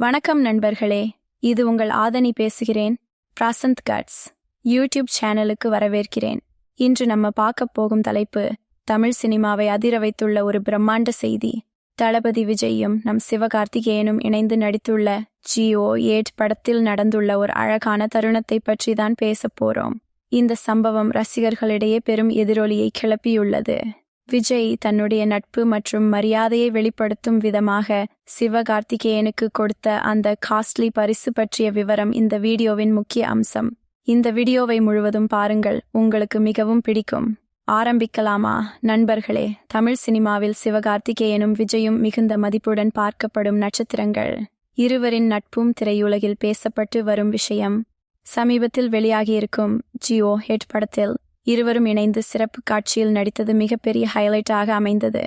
வணக்கம் நண்பர்களே, இது உங்கள் ஆதனி பேசுகிறேன். பிரசந்த் கட்ஸ் யூடியூப் சேனலுக்கு வரவேற்கிறேன். இன்று நம்ம பார்க்க போகும் தலைப்பு தமிழ் சினிமாவை அதிர வைத்துள்ள ஒரு பிரம்மாண்ட செய்தி. தளபதி விஜயும் நம் சிவகார்த்திகேயனும் இணைந்து நடித்துள்ள GO8 படத்தில் நடந்துள்ள ஒரு அழகான தருணத்தை பற்றி தான் பேச போறோம். இந்த சம்பவம் ரசிகர்களிடையே பெரும் எதிரொலியை கிளப்பியுள்ளது. விஜய் தன்னுடைய நட்பு மற்றும் மரியாதையை வெளிப்படுத்தும் விதமாக சிவகார்த்திகேயனுக்கு கொடுத்த அந்த காஸ்ட்லி பரிசு பற்றிய விவரம் இந்த வீடியோவின் முக்கிய அம்சம். இந்த வீடியோவை முழுவதும் பாருங்கள், உங்களுக்கு மிகவும் பிடிக்கும். ஆரம்பிக்கலாமா நண்பர்களே? தமிழ் சினிமாவில் சிவகார்த்திகேயனும் விஜயும் மிகுந்த மதிப்புடன் பார்க்கப்படும் நட்சத்திரங்கள். இருவரின் நட்பும் திரையுலகில் பேசப்பட்டு வரும் விஷயம். சமீபத்தில் வெளியாகியிருக்கும் GO8 படத்தில் இருவரும் இணைந்து சிறப்பு காட்சியில் நடித்தது மிகப்பெரிய ஹைலைட்டாக அமைந்தது.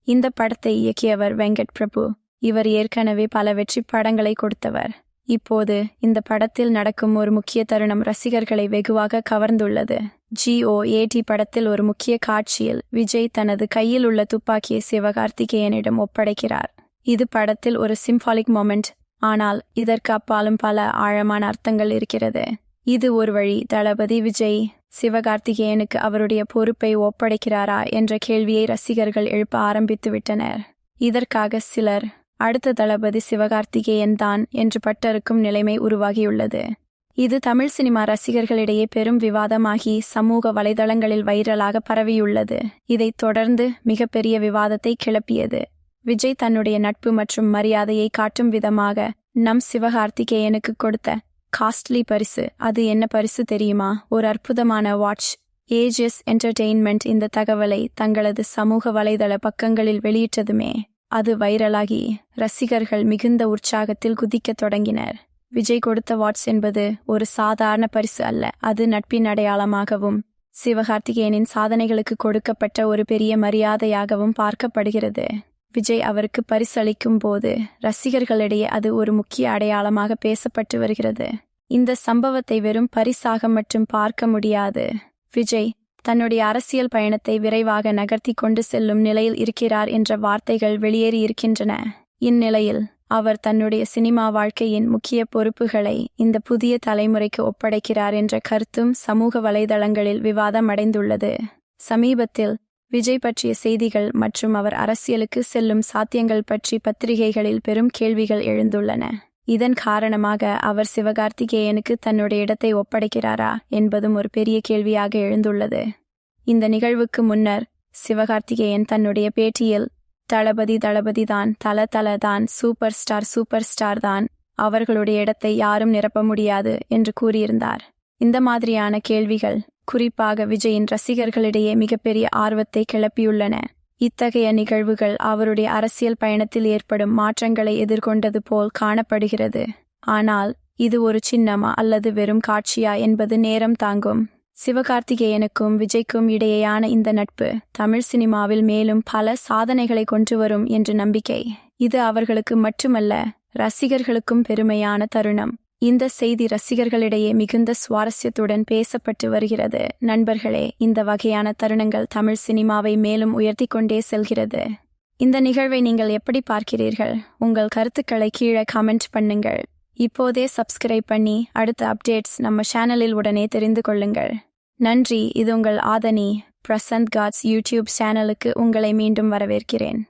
இந்த படத்தை இயக்கியவர் வெங்கட் பிரபு. இவர் ஏற்கனவே பல வெற்றி படங்களை கொடுத்தவர். இப்போது இந்த படத்தில் நடக்கும் ஒரு முக்கிய தருணம் ரசிகர்களை வெகுவாக கவர்ந்துள்ளது. GO8 படத்தில் ஒரு முக்கிய காட்சியில் விஜய் தனது கையில் உள்ள துப்பாக்கியை சிவகார்த்திகேயனிடம் ஒப்படைக்கிறார். இது படத்தில் ஒரு சிம்பாலிக் மொமெண்ட், ஆனால் இதற்கு அப்பாலும் பல ஆழமான அர்த்தங்கள் இருக்கிறது. இது ஒரு வழி தளபதி விஜய் சிவகார்த்திகேயனுக்கு அவருடைய பொறுப்பை ஒப்படைக்கிறாரா என்ற கேள்வியை ரசிகர்கள் எழுப்ப ஆரம்பித்து விட்டனர். இதற்காக சிலர் அடுத்த தளபதி சிவகார்த்திகேயன் தான் என்று பட்டருக்கும் நிலைமை உருவாகியுள்ளது. இது தமிழ் சினிமா ரசிகர்களிடையே பெரும் விவாதமாகி சமூக வலைதளங்களில் வைரலாக பரவியுள்ளது. இதைத் தொடர்ந்து மிகப்பெரிய விவாதத்தை கிளப்பியது. விஜய் தன்னுடைய நட்பு மற்றும் மரியாதையை காட்டும் விதமாக நம் சிவகார்த்திகேயனுக்கு கொடுத்த காஸ்ட்லி பரிசு. அது என்ன பரிசு தெரியுமா? ஒரு அற்புதமான வாட்ச். ஏஜஸ் என்டர்டெயின்மெண்ட் இந்த தகவலை தங்களது சமூக வலைதள பக்கங்களில் வெளியிட்டதுமே அது வைரலாகி ரசிகர்கள் மிகுந்த உற்சாகத்தில் குதிக்கத் தொடங்கினர். விஜய் கொடுத்த வாட்ச் என்பது ஒரு சாதாரண பரிசு அல்ல, அது நட்பின் அடையாளமாகவும் சிவகார்த்திகேயனின் சாதனைகளுக்கு கொடுக்கப்பட்ட ஒரு பெரிய மரியாதையாகவும் பார்க்கப்படுகிறது. விஜய் அவருக்கு பரிசளிக்கும் போது ரசிகர்களிடையே அது ஒரு முக்கிய அடையாளமாக பேசப்பட்டு வருகிறது. இந்த சம்பவத்தை வெறும் பரிசாக மட்டும் பார்க்க முடியாது. விஜய் தன்னுடைய அரசியல் பயணத்தை விரைவாக நகர்த்தி கொண்டு செல்லும் நிலையில் இருக்கிறார் என்ற வார்த்தைகள் வெளியேறியிருக்கின்றன. இந்நிலையில் அவர் தன்னுடைய சினிமா வாழ்க்கையின் முக்கிய பொறுப்புகளை இந்த புதிய தலைமுறைக்கு ஒப்படைக்கிறார் என்ற கருத்தும் சமூக வலைதளங்களில் விவாதமடைந்துள்ளது. சமீபத்தில் விஜய் பற்றிய செய்திகள் மற்றும் அவர் அரசியலுக்கு செல்லும் சாத்தியங்கள் பற்றி பத்திரிகைகளில் பெரும் கேள்விகள் எழுந்துள்ளன. இதன் காரணமாக அவர் சிவகார்த்திகேயனுக்கு தன்னுடைய இடத்தை ஒப்படைக்கிறாரா என்பதும் ஒரு பெரிய கேள்வியாக எழுந்துள்ளது. இந்த நிகழ்வுக்கு முன்னர் சிவகார்த்திகேயன் தன்னுடைய பேட்டியில் தளபதி தான், தல தான், சூப்பர் ஸ்டார் தான், அவர்களுடைய இடத்தை யாரும் நிரப்ப முடியாது என்று கூறியிருந்தார். இந்த மாதிரியான கேள்விகள் குறிப்பாக விஜயின் ரசிகர்களிடையே மிகப்பெரிய ஆர்வத்தை கிளப்பியுள்ளன. இத்தகைய நிகழ்வுகள் அவருடைய அரசியல் பயணத்தில் ஏற்படும் மாற்றங்களை எதிர்கொண்டது போல் காணப்படுகிறது. ஆனால் இது ஒரு சின்னமா அல்லது வெறும் காட்சியா என்பது நேரம் தாங்கும். சிவகார்த்திகேயனுக்கும் விஜய்க்கும் இடையேயான இந்த நட்பு தமிழ் சினிமாவில் மேலும் பல சாதனைகளை கொண்டு வரும் என்ற நம்பிக்கை. இது அவர்களுக்கு மட்டுமல்ல, ரசிகர்களுக்கும் பெருமையான தருணம். இந்த செய்தி ரசிகர்களிடையே மிகுந்த சுவாரஸ்யத்துடன் பேசப்பட்டு வருகிறது. நண்பர்களே, இந்த வகையான தருணங்கள் தமிழ் சினிமாவை மேலும் உயர்த்தி கொண்டே செல்கிறது. இந்த நிகழ்வை நீங்கள் எப்படி பார்க்கிறீர்கள்? உங்கள் கருத்துக்களை கீழே கமெண்ட் பண்ணுங்கள். இப்போதே சப்ஸ்கிரைப் பண்ணி அடுத்த அப்டேட்ஸ் நம்ம சேனலில் உடனே தெரிந்து கொள்ளுங்கள். நன்றி. இது உங்கள் ஆதனி பிரசந்த் கட்ஸ் யூடியூப் சேனலுக்கு உங்களை மீண்டும் வரவேற்கிறேன்.